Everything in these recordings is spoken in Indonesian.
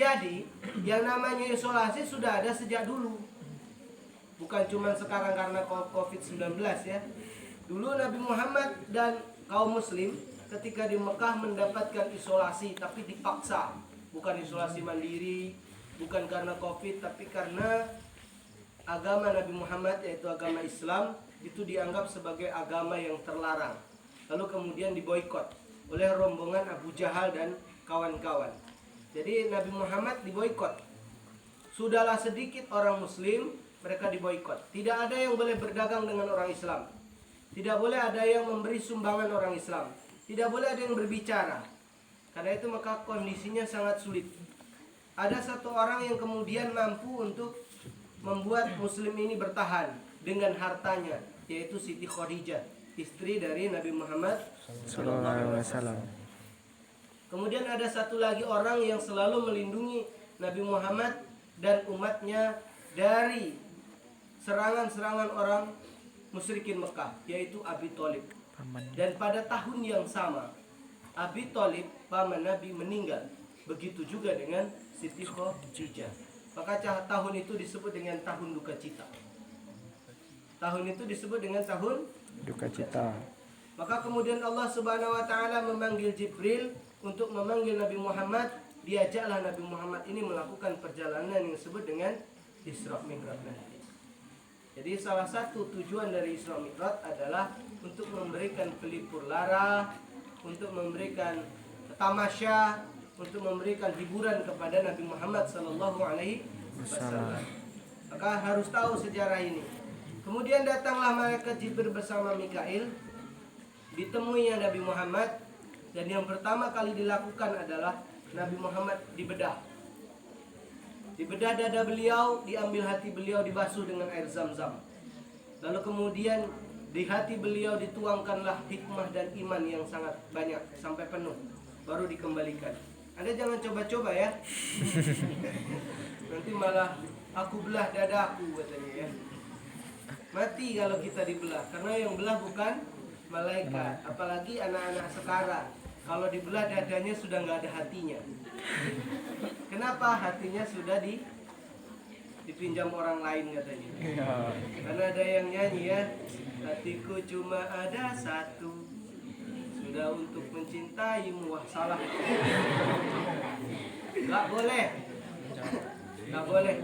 Jadi yang namanya isolasi sudah ada sejak dulu. Bukan cuma sekarang karena COVID-19 ya. Dulu Nabi Muhammad dan kaum muslim ketika di Mekah mendapatkan isolasi tapi dipaksa. Bukan isolasi mandiri, bukan karena COVID, tapi karena agama Nabi Muhammad yaitu agama Islam itu dianggap sebagai agama yang terlarang. Lalu kemudian diboikot oleh rombongan Abu Jahal dan kawan-kawan. Jadi Nabi Muhammad diboikot. Sudahlah sedikit orang muslim, mereka diboikot. Tidak ada yang boleh berdagang dengan orang Islam. Tidak boleh ada yang memberi sumbangan orang Islam. Tidak boleh ada yang berbicara. Karena itu maka kondisinya sangat sulit. Ada satu orang yang kemudian mampu untuk membuat muslim ini bertahan dengan hartanya, yaitu Siti Khadijah, istri dari Nabi Muhammad SAW. Kemudian ada satu lagi orang yang selalu melindungi Nabi Muhammad dan umatnya dari serangan-serangan orang musyrikin Mekah, yaitu Abi Thalib. Dan pada tahun yang sama Abi Thalib, paman Nabi, meninggal. Begitu juga dengan Siti Khadijah. Maka tahun itu disebut dengan tahun duka cita. Tahun itu disebut dengan tahun duka cita. Maka kemudian Allah Subhanahu wa taala memanggil Jibril untuk memanggil Nabi Muhammad. Diajaklah Nabi Muhammad ini melakukan perjalanan yang disebut dengan Isra Mi'raj nanti. Jadi salah satu tujuan dari Isra Mi'raj adalah untuk memberikan pelipur lara, untuk memberikan tamasya, untuk memberikan hiburan kepada Nabi Muhammad SAW. Maka harus tahu sejarah ini. Kemudian datanglah malaikat Jibril bersama Mikail, ditemuinya Nabi Muhammad, dan yang pertama kali dilakukan adalah Nabi Muhammad dibedah. Dibedah dada beliau, diambil hati beliau, dibasuh dengan air Zam-Zam. Lalu kemudian di hati beliau dituangkanlah hikmah dan iman yang sangat banyak sampai penuh, baru dikembalikan. Anda jangan coba-coba ya. Nanti malah aku belah dadaku katanya ya. Mati kalau kita dibelah, karena yang belah bukan malaikat, apalagi anak-anak sekarang. Kalau dibelah dadanya sudah nggak ada hatinya. Kenapa? Hatinya sudah dipinjam orang lain katanya. Karena ada yang nyanyi ya, hatiku cuma ada satu, sudah untuk mencintaimu. Wah, salah. Nggak boleh. Nggak boleh.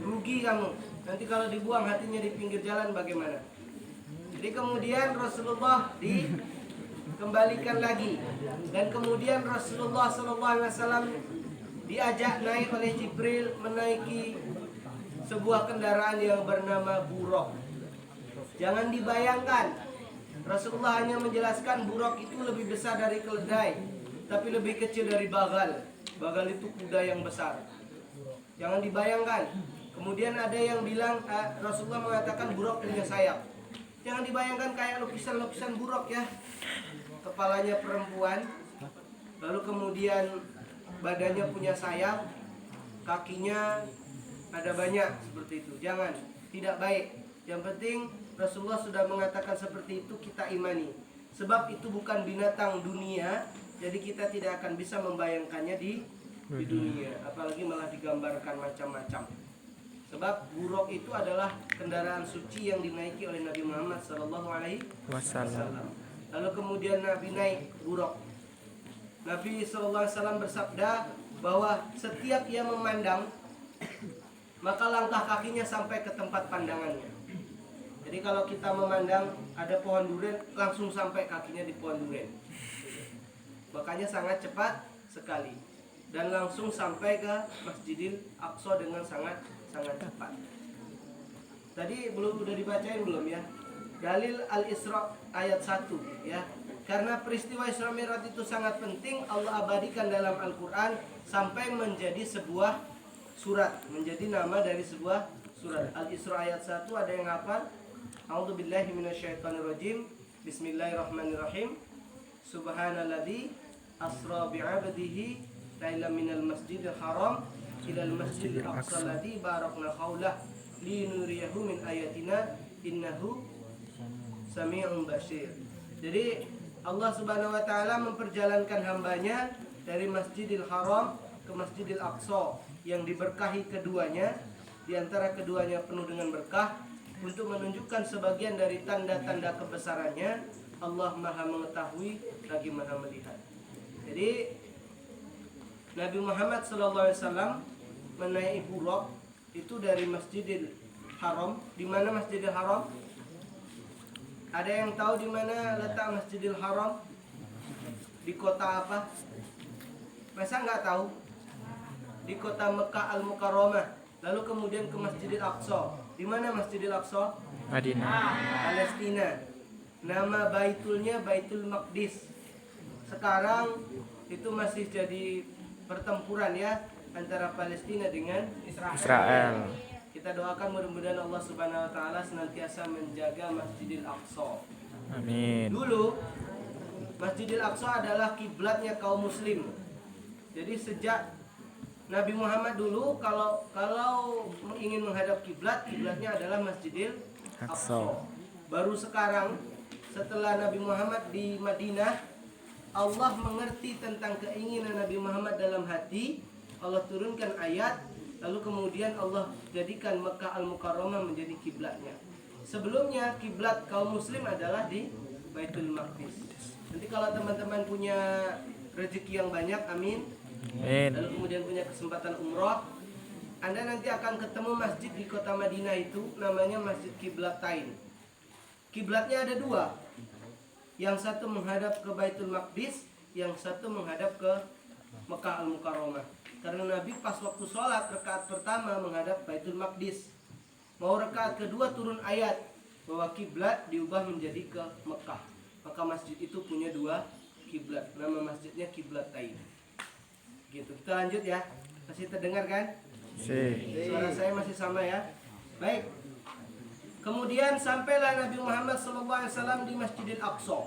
Rugi kamu. Nanti kalau dibuang hatinya di pinggir jalan bagaimana? Jadi kemudian Rasulullah dikembalikan lagi, dan kemudian Rasulullah SAW diajak naik oleh Jibril menaiki sebuah kendaraan yang bernama buraq. Jangan dibayangkan, Rasulullah hanya menjelaskan buraq itu lebih besar dari keledai, tapi lebih kecil dari bagal. Bagal itu kuda yang besar. Jangan dibayangkan. Kemudian ada yang bilang Rasulullah mengatakan buraq punya sayap. Jangan dibayangkan kayak lukisan-lukisan buraq ya. Kepalanya perempuan, lalu kemudian badannya punya sayap, kakinya ada banyak seperti itu. Jangan, tidak baik. Yang penting Rasulullah sudah mengatakan seperti itu, kita imani. Sebab itu bukan binatang dunia, jadi kita tidak akan bisa membayangkannya di dunia. Apalagi malah digambarkan macam-macam. Sebab buraq itu adalah kendaraan suci yang dinaiki oleh Nabi Muhammad SAW. Lalu kemudian Nabi naik buraq. Nabi SAW bersabda bahwa setiap ia memandang, maka langkah kakinya sampai ke tempat pandangannya. Jadi kalau kita memandang ada pohon durian, langsung sampai kakinya di pohon durian. Makanya sangat cepat sekali. Dan langsung sampai ke Masjidil Aqsa dengan sangat cepat. Tadi udah dibacain belum ya? Dalil Al-Isra ayat 1 ya. Karena peristiwa Isra Mi'raj itu sangat penting, Allah abadikan dalam Al-Qur'an sampai menjadi sebuah surat, menjadi nama dari sebuah surat. Al-Isra ayat 1 ada yang hafal? A'udzubillahi minasyaitonirrajim. Bismillahirrahmanirrahim. Subhanalladzi asra bi'abdihi lailan minal masjidil haram ilal masjidil aqsa alladzi barakna haulah linuriyahu min ayatina innahu sami'un basir. Jadi Allah Subhanahu wa taala memperjalankan hambanya dari Masjidil Haram ke Masjidil Aqsa yang diberkahi keduanya, di antara keduanya penuh dengan berkah, untuk menunjukkan sebagian dari tanda-tanda kebesarannya. Allah Maha mengetahui lagi Maha melihat. Jadi Nabi Muhammad SAW menaiki buraq itu dari Masjidil Haram. Di mana Masjidil Haram? Ada yang tahu di mana letak Masjidil Haram? Di kota apa? Masa nggak tahu? Di kota Mekah Al-Mukarramah. Lalu kemudian ke Masjidil Aqsa. Di mana Masjidil Aqsa? Madinah. Palestina. Nama baitulnya Baitul Maqdis. Sekarang itu masih jadi pertempuran ya antara Palestina dengan Israel. Kita doakan mudah-mudahan Allah Subhanahu wa taala senantiasa menjaga Masjidil Aqsa. Amin. Dulu Masjidil Aqsa adalah kiblatnya kaum muslim. Jadi sejak Nabi Muhammad dulu kalau ingin menghadap kiblat, kiblatnya adalah Masjidil Aqsa. Baru sekarang setelah Nabi Muhammad di Madinah, Allah mengerti tentang keinginan Nabi Muhammad dalam hati. Allah turunkan ayat, lalu kemudian Allah jadikan Mekah Al-Mukarramah menjadi kiblatnya. Sebelumnya kiblat kaum muslim adalah di Baitul Maqdis. Nanti kalau teman-teman punya rezeki yang banyak, amin. Lalu kemudian punya kesempatan umroh, Anda nanti akan ketemu masjid di kota Madinah itu namanya Masjid Qiblatain. Kiblatnya ada dua. Yang satu menghadap ke Baitul Maqdis, yang satu menghadap ke Mekah Al-Mukarramah. Karena Nabi pas waktu sholat rakaat pertama menghadap Baitul Maqdis. Mau rakaat kedua turun ayat bahwa kiblat diubah menjadi ke Mekah. Maka masjid itu punya dua kiblat. Nama masjidnya Qiblatain. Gitu. Kita lanjut ya. Masih terdengar kan? Suara saya masih sama ya. Baik. Kemudian sampailah Nabi Muhammad SAW di Masjidil Aqsa.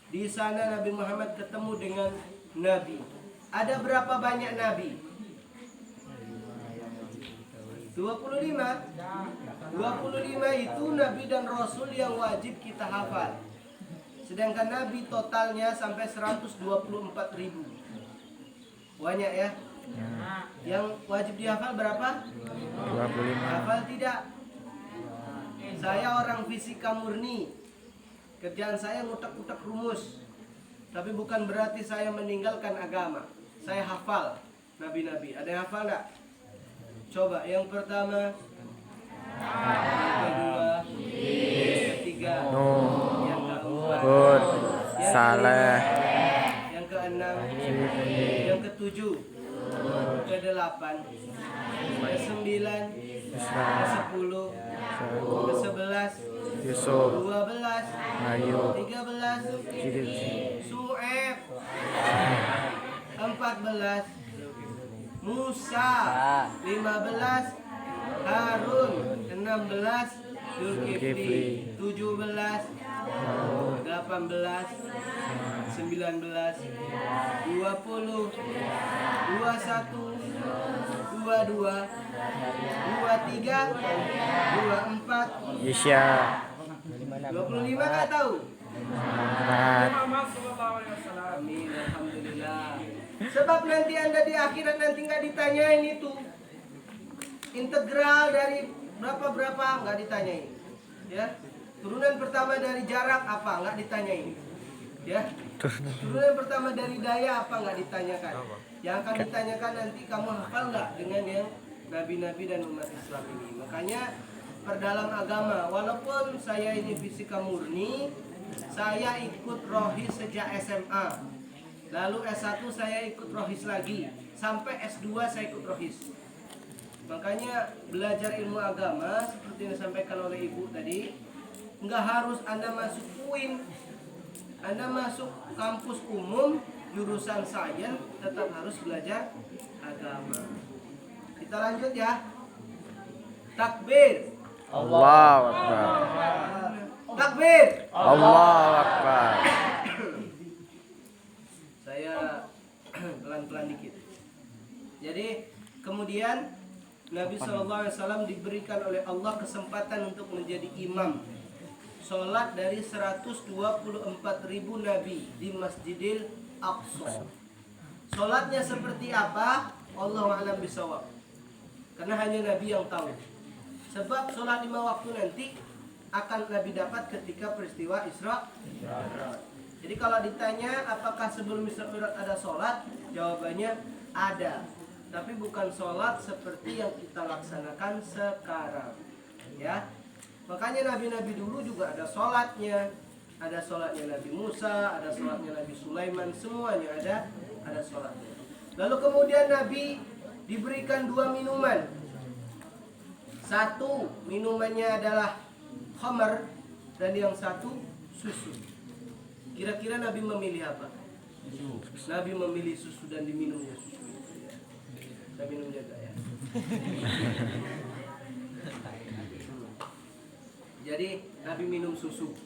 Di sana Nabi Muhammad ketemu dengan Nabi. Ada berapa banyak Nabi? 25. 25 itu Nabi dan Rasul yang wajib kita hafal. Sedangkan Nabi totalnya sampai 124.000. Banyak ya? Yang wajib dihafal berapa? 25. Hafal tidak? Saya orang fisika murni. Kerjaan saya ngutak-ngutak rumus. Tapi bukan berarti saya meninggalkan agama. Saya hafal nabi-nabi. Ada yang hafal enggak? Coba yang pertama, yang kedua, yang ketiga, yang keempat, Hud, yang Saleh, kelima, yang keenam, yang ketujuh, kedelapan, kesembilan, kesepuluh, kesebelas, Yusuf, 12, Ayu, 13, Su'eb, 14, Musa, 15, Harun, 16, Zulkifli, 17, 18, 19, 20, 21, 22, 23, 24, Isya, 25 nggak tahu? Muhammad. Amin, alhamdulillah. Sebab nanti Anda di akhirat nanti nggak ditanyain itu integral dari berapa nggak ditanyain, ya. Turunan pertama dari jarak apa nggak ditanyain, ya. Turunan pertama dari daya apa nggak ditanyakan. Yang akan ditanyakan nanti kamu hafal nggak dengan yang nabi-nabi dan umat Islam ini. Makanya perdalam agama, walaupun saya ini fisika murni, saya ikut rohis sejak SMA. Lalu S1 saya ikut rohis lagi. Sampai S2 saya ikut rohis. Makanya belajar ilmu agama seperti yang disampaikan oleh Ibu tadi, nggak harus Anda masuk UIN. Anda masuk kampus umum jurusan sains tetap harus belajar agama. Kita lanjut ya. Takbir. Allahu Akbar. Takbir. Allahu Akbar. Saya pelan-pelan dikit. Jadi kemudian Nabi SAW diberikan oleh Allah kesempatan untuk menjadi imam sholat dari 124.000 Nabi di Masjidil Aqsa. Sholatnya seperti apa? Allahu a'lam bishawab. Karena hanya Nabi yang tahu. Sebab sholat 5 waktu nanti akan Nabi dapat ketika peristiwa Isra. Jadi kalau ditanya apakah sebelum Isra Mi'raj ada sholat, jawabannya ada. Tapi bukan sholat seperti yang kita laksanakan sekarang. Ya, makanya nabi-nabi dulu juga ada sholatnya. Ada sholatnya Nabi Musa, ada sholatnya Nabi Sulaiman, semuanya ada sholatnya. Lalu kemudian Nabi diberikan 2 minuman. Satu minumannya adalah khamar dan yang satu susu. Kira-kira Nabi memilih apa? Nabi memilih susu dan diminumnya susu. Kita minum jaga ya. Jadi Nabi minum susu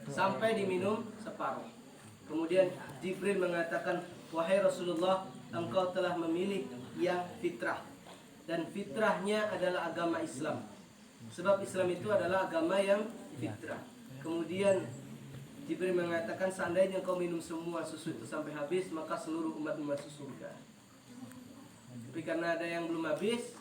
sampai diminum separuh. Kemudian Jibril mengatakan, wahai Rasulullah, engkau telah memilih yang fitrah. Dan fitrahnya adalah agama Islam. Sebab Islam itu adalah agama yang fitrah. Kemudian Jibril mengatakan, seandainya engkau minum semua susu itu sampai habis, maka seluruh umat masuk surga. Tapi karena ada yang belum habis,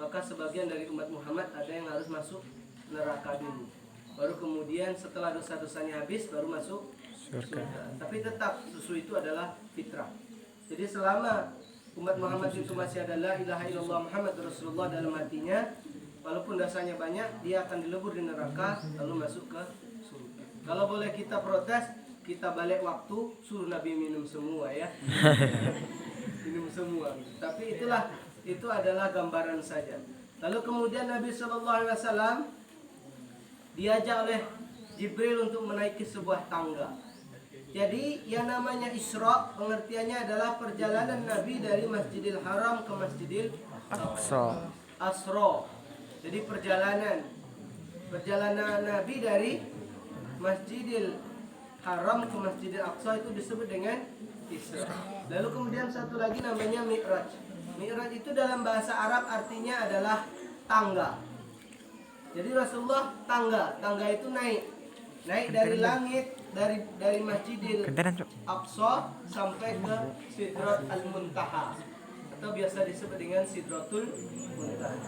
maka sebagian dari umat Muhammad ada yang harus masuk neraka dulu. Baru kemudian setelah dosa-dosanya habis, baru masuk surga. Tapi tetap susu itu adalah fitrah. Jadi selama umat Muhammad itu masih ada la ilaha illallah Muhammad Rasulullah dalam hatinya, walaupun dosanya banyak, dia akan dilebur di neraka lalu masuk ke surga. Kalau boleh kita protes, kita balik waktu, suruh Nabi minum semua ya. Minum semua. Tapi itu adalah gambaran saja. Lalu kemudian Nabi SAW diajak oleh Jibril untuk menaiki sebuah tangga. Jadi yang namanya Isra pengertiannya adalah perjalanan Nabi dari Masjidil Haram ke Masjidil Aqsa. Asra. Jadi perjalanan Nabi dari Masjidil Haram ke Masjidil Aqsa itu disebut dengan Isra. Lalu kemudian satu lagi namanya Mi'raj. Mi'raj itu dalam bahasa Arab artinya adalah tangga. Jadi Rasulullah tangga itu naik dari langit, dari Masjidil Aqsa sampai ke Sidrat Al-Muntaha atau biasa disebut dengan Sidratul Muntaha.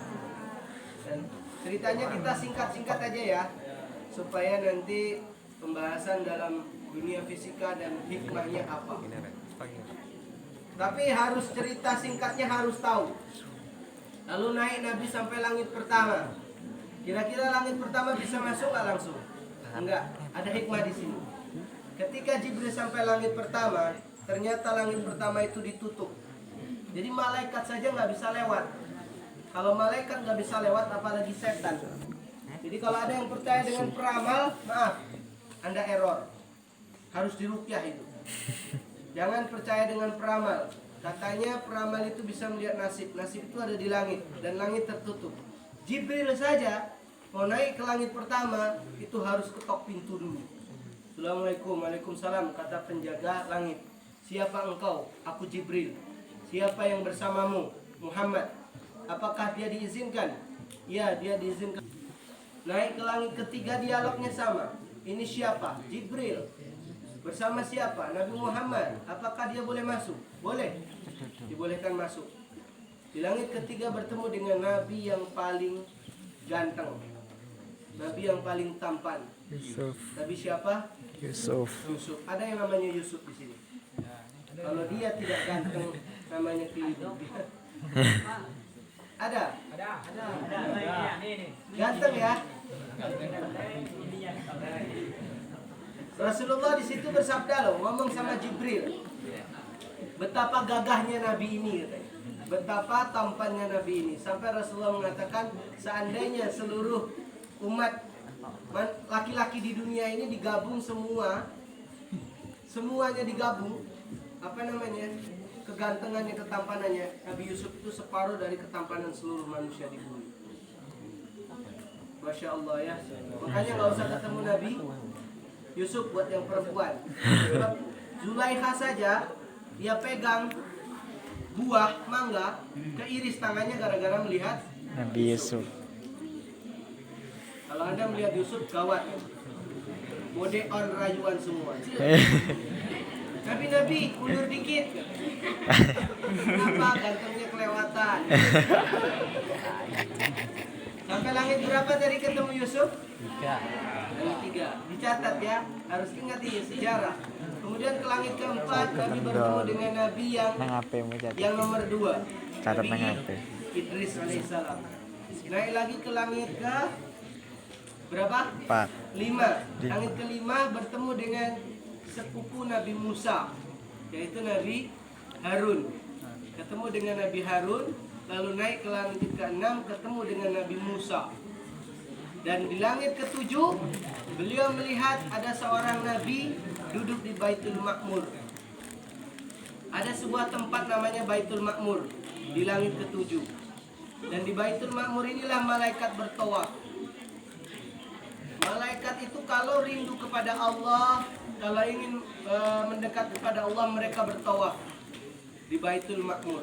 Dan ceritanya kita singkat-singkat aja ya, supaya nanti pembahasan dalam dunia fisika dan hikmahnya apa. Tapi harus cerita singkatnya harus tahu. Lalu naik Nabi sampai langit pertama. Kira-kira langit pertama bisa masuk nggak langsung? Enggak, ada hikmah di sini. Ketika Jibril sampai langit pertama, ternyata langit pertama itu ditutup. Jadi malaikat saja nggak bisa lewat. Kalau malaikat nggak bisa lewat, apalagi setan. Jadi kalau ada yang percaya dengan peramal, maaf, Anda error. Harus diruqyah itu. Jangan percaya dengan peramal. Katanya peramal itu bisa melihat nasib. Nasib itu ada di langit dan langit tertutup. Jibril saja mau naik ke langit pertama itu harus ketok pintu dulu. Assalamualaikum, waalaikumsalam, kata penjaga langit. Siapa engkau? Aku Jibril. Siapa yang bersamamu? Muhammad. Apakah dia diizinkan? Ya, dia diizinkan. Naik ke langit ketiga, dialognya sama. Ini siapa? Jibril. Bersama siapa? Nabi Muhammad. Apakah dia boleh masuk? Boleh. Dibolehkan masuk. Di langit ketiga bertemu dengan Nabi yang paling ganteng, Nabi yang paling tampan. Yusuf. Nabi siapa? Yusuf. Yusuf. Ada yang namanya Yusuf di sini. Kalau dia tidak ganteng, namanya Tidu. Ada. Ganteng ya. Rasulullah di situ bersabda loh, ngomong sama Jibril. Betapa gagahnya Nabi ini katanya. Betapa tampannya Nabi ini. Sampai Rasulullah mengatakan, seandainya seluruh umat laki-laki di dunia ini digabung semuanya digabung, apa namanya, kegantengannya, ketampanannya, Nabi Yusuf itu separuh dari ketampanan seluruh manusia di bumi. Masya Allah ya. Makanya nggak usah ketemu Nabi Yusuf buat yang perempuan. Sebab Zulaikha saja dia pegang buah mangga, keiris tangannya gara-gara melihat Nabi Yusuf. Kalau Anda melihat Yusuf, gawat. Mode on rayuan semua. Nabi, ulur dikit. Kenapa? Gantengnya kelewatan. Sampai langit berapa tadi ketemu Yusuf? 3. Dicatat ya, harus ingat ini sejarah. Kemudian ke langit keempat kami bertemu dengan Nabi yang nomor 2. Catat Nabi nang HP. Idris alaihissalam. Naik lagi ke langit ke berapa? 4. 5. Langit kelima bertemu dengan sepupu Nabi Musa, yaitu Nabi Harun. Ketemu dengan Nabi Harun, lalu naik ke langit ke-6 ketemu dengan Nabi Musa. Dan di langit ke-7 beliau melihat ada seorang nabi duduk di Baitul Ma'mur. Ada sebuah tempat namanya Baitul Ma'mur di langit ke-7. Dan di Baitul Ma'mur inilah malaikat bertawaf. Malaikat itu kalau rindu kepada Allah, kalau ingin mendekat kepada Allah, mereka bertawaf di Baitul Ma'mur.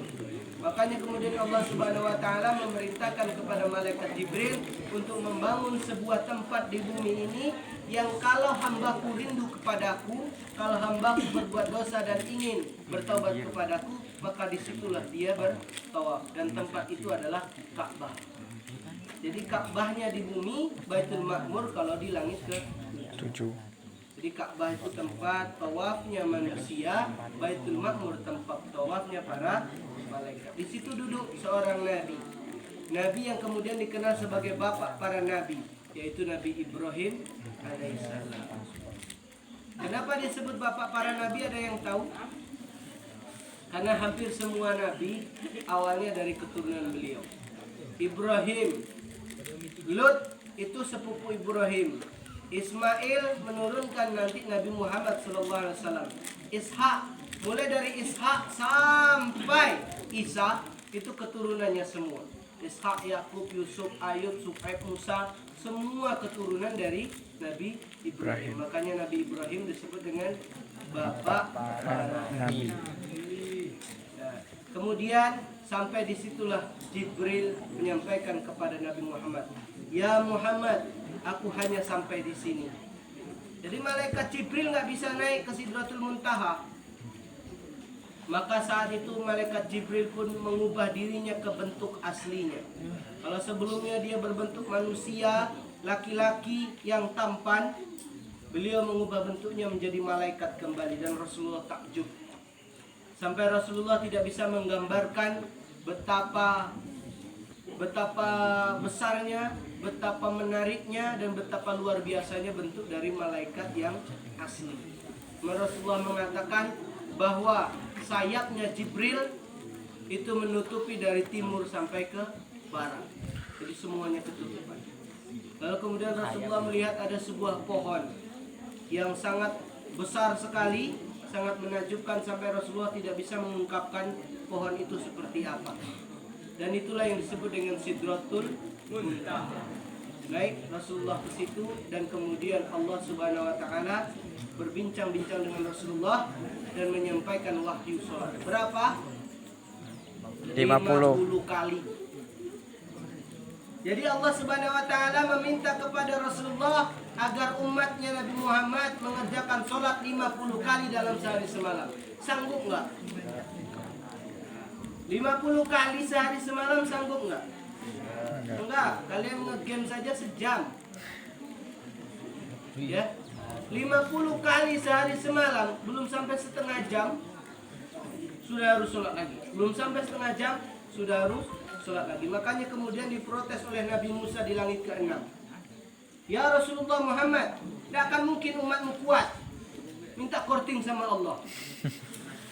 Makanya kemudian Allah Subhanahu wa taala memerintahkan kepada malaikat Jibril untuk membangun sebuah tempat di bumi ini yang kalau hambaku rindu kepadaku, kalau hambaku berbuat dosa dan ingin bertaubat kepadaku, maka disitulah dia bertawaf. Dan tempat itu adalah Ka'bah. Jadi Ka'bahnya di bumi, Baitul Ma'mur kalau di langit ke-7. Jadi Ka'bah itu tempat tawafnya manusia, Baitul Ma'mur tempat tawafnya para malaikat. Di situ duduk seorang nabi. Nabi yang kemudian dikenal sebagai bapak para nabi, yaitu Nabi Ibrahim alaihissalam. Kenapa disebut bapak para nabi, ada yang tahu? Karena hampir semua nabi awalnya dari keturunan beliau. Ibrahim, Lut itu sepupu Ibrahim. Ismail menurunkan nanti Nabi Muhammad SAW. Ishak, mulai dari Ishak sampai Isa itu keturunannya semua. Ishak, Yakub, Yusuf, Ayub, Suhaib, Musa, semua keturunan dari Nabi Ibrahim. Makanya Nabi Ibrahim disebut dengan bapak para nabi. Nah, kemudian sampai disitulah Jibril menyampaikan kepada Nabi Muhammad, "Ya Muhammad, aku hanya sampai di sini." Jadi malaikat Jibril nggak bisa naik ke Sidratul Muntaha. Maka saat itu malaikat Jibril pun mengubah dirinya ke bentuk aslinya. Kalau sebelumnya dia berbentuk manusia, laki-laki yang tampan, beliau mengubah bentuknya menjadi malaikat kembali. Dan Rasulullah takjub. Sampai Rasulullah tidak bisa menggambarkan betapa besarnya, betapa menariknya, dan betapa luar biasanya bentuk dari malaikat yang asli. Rasulullah mengatakan bahwa sayapnya Jibril itu menutupi dari timur sampai ke barat. Jadi semuanya ketutupan. Lalu kemudian Rasulullah melihat ada sebuah pohon yang sangat besar sekali, sangat menakjubkan sampai Rasulullah tidak bisa mengungkapkan pohon itu seperti apa. Dan itulah yang disebut dengan Sidratul Muntaha. Naik Rasulullah ke situ dan kemudian Allah Subhanahu wa taala berbincang-bincang dengan Rasulullah dan menyampaikan wahyu salat. Berapa? 50 kali. Jadi Allah Subhanahu wa taala meminta kepada Rasulullah agar umatnya Nabi Muhammad mengerjakan salat 50 kali dalam sehari semalam. Sanggup enggak? 50 kali sehari semalam sanggup enggak? Enggak, kalian nge-game saja sejam. Ya. 50 kali sehari semalam, belum sampai setengah jam sudah harus sholat lagi. Belum sampai setengah jam sudah harus sholat lagi. Makanya kemudian diprotes oleh Nabi Musa di langit ke-6. Ya Rasulullah Muhammad, tidak akan mungkin umatmu kuat. Minta korting sama Allah.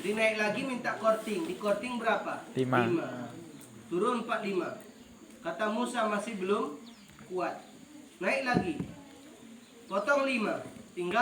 Jadi naik lagi minta korting. Di korting berapa? 5. Turun 45. Kata Musa masih belum kuat. Naik lagi. Potong 5. Tinggal